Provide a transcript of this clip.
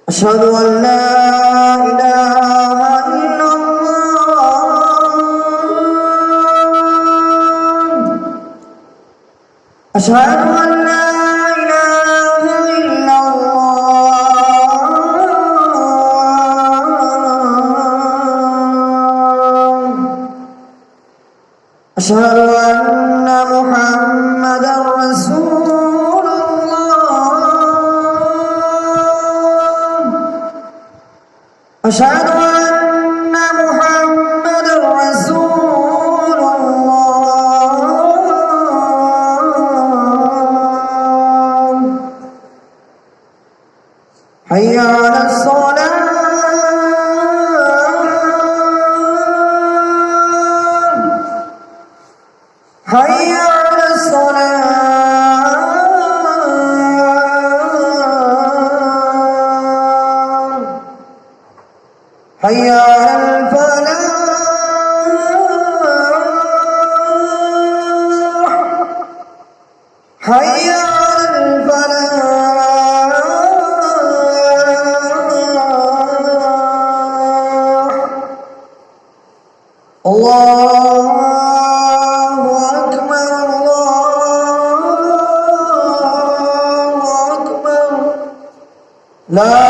أشهد أن لا إله إلا الله أشهد أن لا إله إلا الله أشهد أن محمدا رسول أشهد أن محمدا رسول الله حي على الصلاة حي على الصلاة حي على الفلاح حي على الفلاح الله أكبر الله أكبر لا